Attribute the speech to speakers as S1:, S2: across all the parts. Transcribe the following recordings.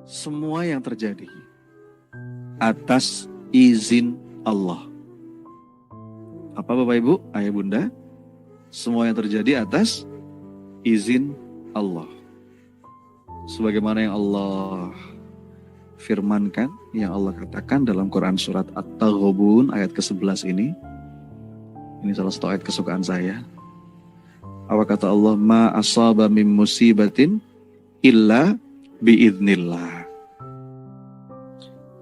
S1: Semua yang terjadi atas izin Allah. Apa Bapak Ibu, Ayah Bunda? Semua yang terjadi atas izin Allah. Sebagaimana yang Allah firmankan, yang Allah katakan dalam Quran surat At-Taghabun ayat ke-11 ini. Ini salah satu ayat kesukaan saya. Apa kata Allah? Ma asaba min musibatin illa biidznillah.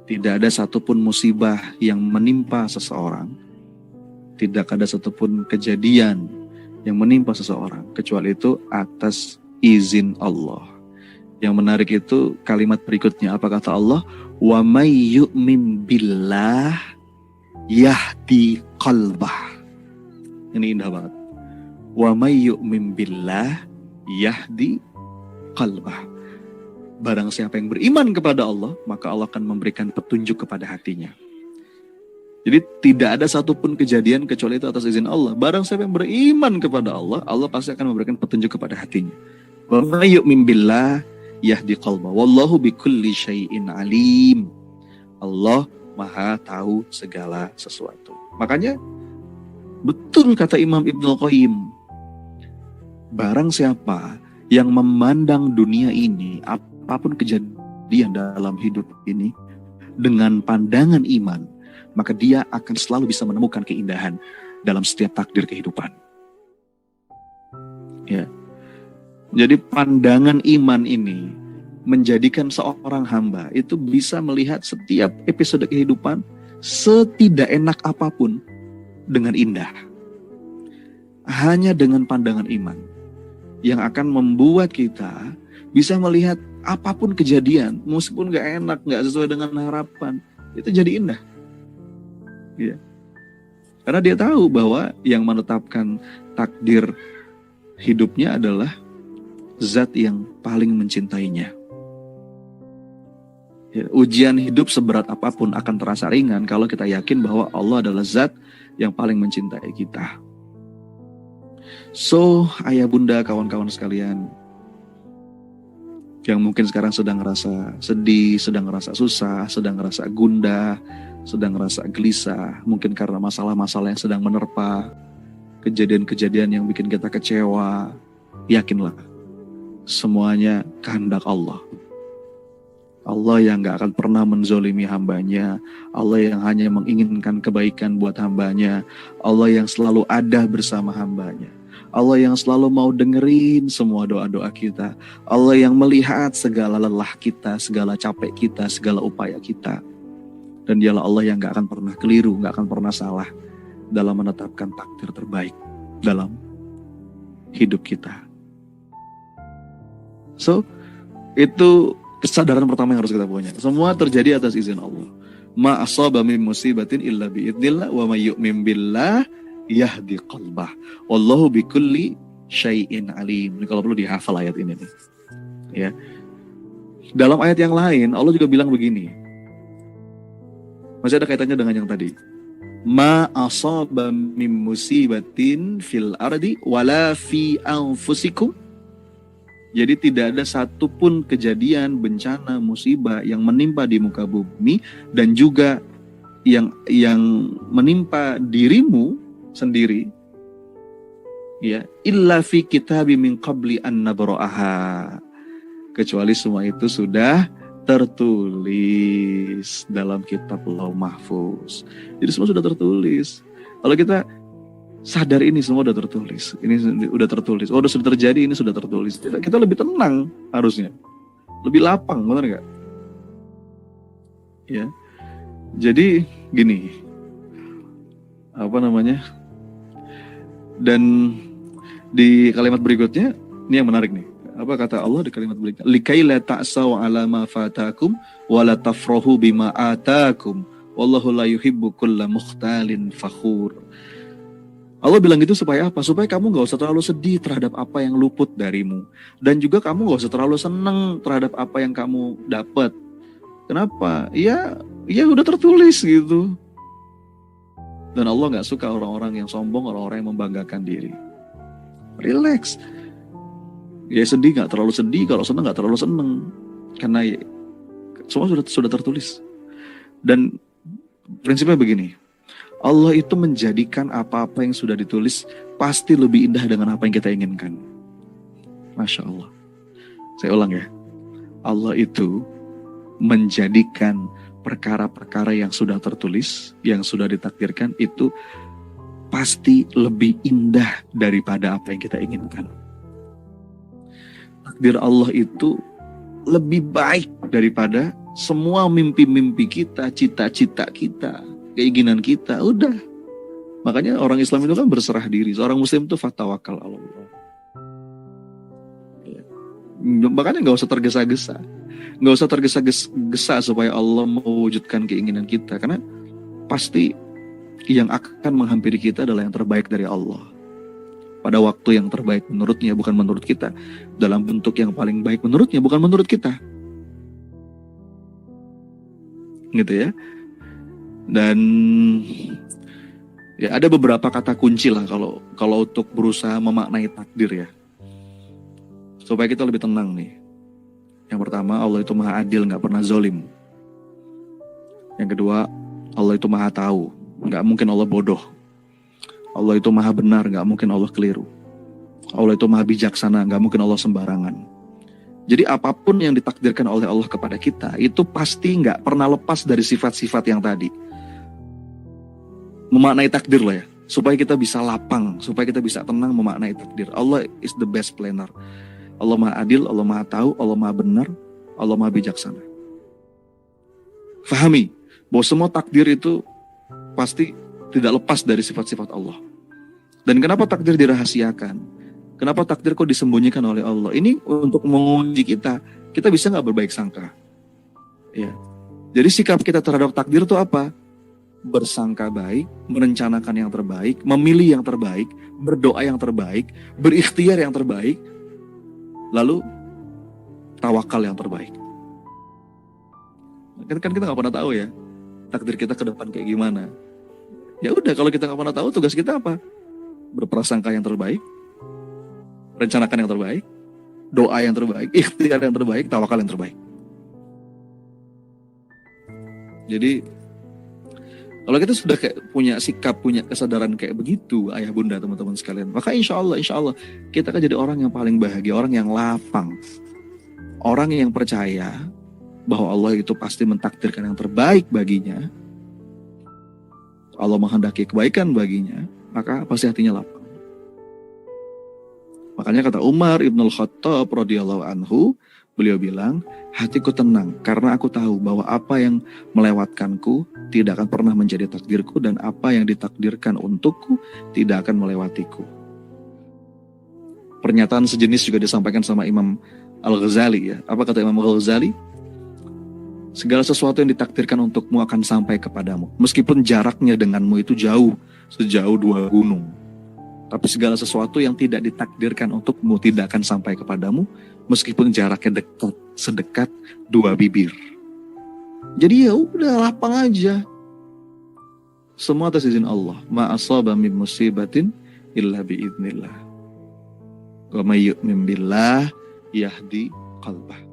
S1: Tidak ada satupun musibah yang menimpa seseorang, tidak ada satupun kejadian yang menimpa seseorang, kecuali itu atas izin Allah. Yang menarik itu kalimat berikutnya, apa kata Allah? Wa may yu'min billah yahdi qalbah. Ini indah banget. Wa may yu'min billah yahdi qalbah. Barang siapa yang beriman kepada Allah, maka Allah akan memberikan petunjuk kepada hatinya. Jadi tidak ada satupun kejadian kecuali itu atas izin Allah. Barang siapa yang beriman kepada Allah, Allah pasti akan memberikan petunjuk kepada hatinya. Wa may yu'min billah yahdi qalbah. Wallahu bikulli syai'in alim. Allah Maha tahu segala sesuatu. Makanya betul kata Imam Ibnul Qayyim, barang siapa yang memandang dunia ini, apapun kejadian dalam hidup ini, dengan pandangan iman, maka dia akan selalu bisa menemukan keindahan dalam setiap takdir kehidupan. Ya. Jadi pandangan iman ini menjadikan seorang hamba itu bisa melihat setiap episode kehidupan setidak enak apapun dengan indah. Hanya dengan pandangan iman yang akan membuat kita bisa melihat apapun kejadian, meskipun gak enak, gak sesuai dengan harapan, itu jadi indah. Ya. Karena dia tahu bahwa yang menetapkan takdir hidupnya adalah zat yang paling mencintainya. Ya, ujian hidup seberat apapun akan terasa ringan kalau kita yakin bahwa Allah adalah zat yang paling mencintai kita. So, ayah bunda, kawan-kawan sekalian, yang mungkin sekarang sedang ngerasa sedih, sedang ngerasa susah, sedang ngerasa gundah, sedang ngerasa gelisah, mungkin karena masalah-masalah yang sedang menerpa, kejadian-kejadian yang bikin kita kecewa, yakinlah, semuanya kehendak Allah. Allah yang gak akan pernah menzolimi hambanya, Allah yang hanya menginginkan kebaikan buat hambanya, Allah yang selalu ada bersama hambanya, Allah yang selalu mau dengerin semua doa-doa kita, Allah yang melihat segala lelah kita, segala capek kita, segala upaya kita. Dan dialah Allah yang gak akan pernah keliru, gak akan pernah salah dalam menetapkan takdir terbaik dalam hidup kita. So, itu kesadaran pertama yang harus kita punya. Semua terjadi atas izin Allah. Ma asaba min musibatin illa biidznillah wa may yu'min billah yahdi qalbah. Wallahu bikulli syai'in alim. Ini kalau perlu dihafal ayat ini nih. Ya. Dalam ayat yang lain Allah juga bilang begini. Masih ada kaitannya dengan yang tadi. Ma asaba min musibatin fil ardi wala fi anfusikum. Jadi tidak ada satupun kejadian, bencana, musibah yang menimpa di muka bumi dan juga yang menimpa dirimu sendiri, ya, illa fi kitabim min qabli an nabra'aha, kecuali semua itu sudah tertulis dalam kitab Lauh Mahfuz. Jadi semua sudah tertulis. Kalau kita sadar ini semua udah tertulis, ini udah tertulis, oh sudah terjadi, ini sudah tertulis, kita lebih tenang harusnya, lebih lapang, benar nggak? Ya, jadi gini, apa namanya? Dan di kalimat berikutnya, ini yang menarik nih. Apa kata Allah di kalimat berikutnya? Likai la ta'saw ala ma fatakum wa la tafrahu bima atakum wallahu la yuhibbu kulla mukhtalin fakhur. Allah bilang gitu supaya apa? Supaya kamu gak usah terlalu sedih terhadap apa yang luput darimu. Dan juga kamu gak usah terlalu senang terhadap apa yang kamu dapat. Kenapa? Ya udah tertulis gitu. Dan Allah gak suka orang-orang yang sombong, orang-orang yang membanggakan diri. Relax. Ya sedih nggak terlalu sedih, kalau seneng nggak terlalu seneng, karena ya, semua sudah tertulis. Dan prinsipnya begini, Allah itu menjadikan apa-apa yang sudah ditulis pasti lebih indah dengan apa yang kita inginkan. Masya Allah. Saya ulang ya, Allah itu menjadikan perkara-perkara yang sudah tertulis, yang sudah ditakdirkan itu pasti lebih indah daripada apa yang kita inginkan. Takdir Allah itu lebih baik daripada semua mimpi-mimpi kita, cita-cita kita, keinginan kita. Udah. Makanya orang Islam itu kan berserah diri. Seorang Muslim itu fatawakal Allah. Makanya gak usah tergesa-gesa. Gak usah tergesa-gesa supaya Allah mewujudkan keinginan kita. Karena pasti yang akan menghampiri kita adalah yang terbaik dari Allah. Pada waktu yang terbaik menurutnya, bukan menurut kita. Dalam bentuk yang paling baik menurutnya, bukan menurut kita. Gitu ya. Dan ya ada beberapa kata kunci lah kalau untuk berusaha memaknai takdir ya. Supaya kita lebih tenang nih. Yang pertama, Allah itu maha adil, gak pernah zolim. Yang kedua, Allah itu maha tahu, gak mungkin Allah bodoh. Allah itu maha benar, gak mungkin Allah keliru. Allah itu maha bijaksana, gak mungkin Allah sembarangan. Jadi apapun yang ditakdirkan oleh Allah kepada kita, itu pasti gak pernah lepas dari sifat-sifat yang tadi. Memaknai takdir lah ya, supaya kita bisa lapang, supaya kita bisa tenang memaknai takdir. Allah is the best planner. Allah maha adil, Allah maha tahu, Allah maha benar, Allah maha bijaksana. Fahami bahwa semua takdir itu pasti tidak lepas dari sifat-sifat Allah. Dan kenapa takdir dirahasiakan? Kenapa takdir kok disembunyikan oleh Allah? Ini untuk menguji kita. Kita bisa gak berbaik sangka? Ya. Jadi sikap kita terhadap takdir itu apa? Bersangka baik, merencanakan yang terbaik, memilih yang terbaik, berdoa yang terbaik, berikhtiar yang terbaik, lalu tawakal yang terbaik. Kan kita gak pernah tahu ya takdir kita ke depan kayak gimana. Ya udah, kalau kita gak pernah tahu, tugas kita apa? Berprasangka yang terbaik, rencanakan yang terbaik, doa yang terbaik, ikhtiar yang terbaik, tawakal yang terbaik. Jadi kalau kita sudah kayak punya sikap, punya kesadaran kayak begitu, ayah bunda teman-teman sekalian, maka insya Allah kita akan jadi orang yang paling bahagia, orang yang lapang, orang yang percaya bahwa Allah itu pasti mentakdirkan yang terbaik baginya. Allah menghendaki kebaikan baginya, maka pasti hatinya lapang. Makanya kata Umar Ibn Al-Khattab radhiyallahu anhu, beliau bilang, hatiku tenang karena aku tahu bahwa apa yang melewatkanku tidak akan pernah menjadi takdirku, dan apa yang ditakdirkan untukku tidak akan melewatiku. Pernyataan sejenis juga disampaikan sama Imam Al-Ghazali ya. Apa kata Imam Al-Ghazali? Segala sesuatu yang ditakdirkan untukmu akan sampai kepadamu, meskipun jaraknya denganmu itu jauh, sejauh 2 gunung. Tapi segala sesuatu yang tidak ditakdirkan untukmu tidak akan sampai kepadamu, meskipun jaraknya dekat, sedekat 2 bibir. Jadi ya udah, lapang aja. Semua atas izin Allah. Ma asaba min musibatin illa biidznillah. Wa may yu'min billah yahdi qalbah.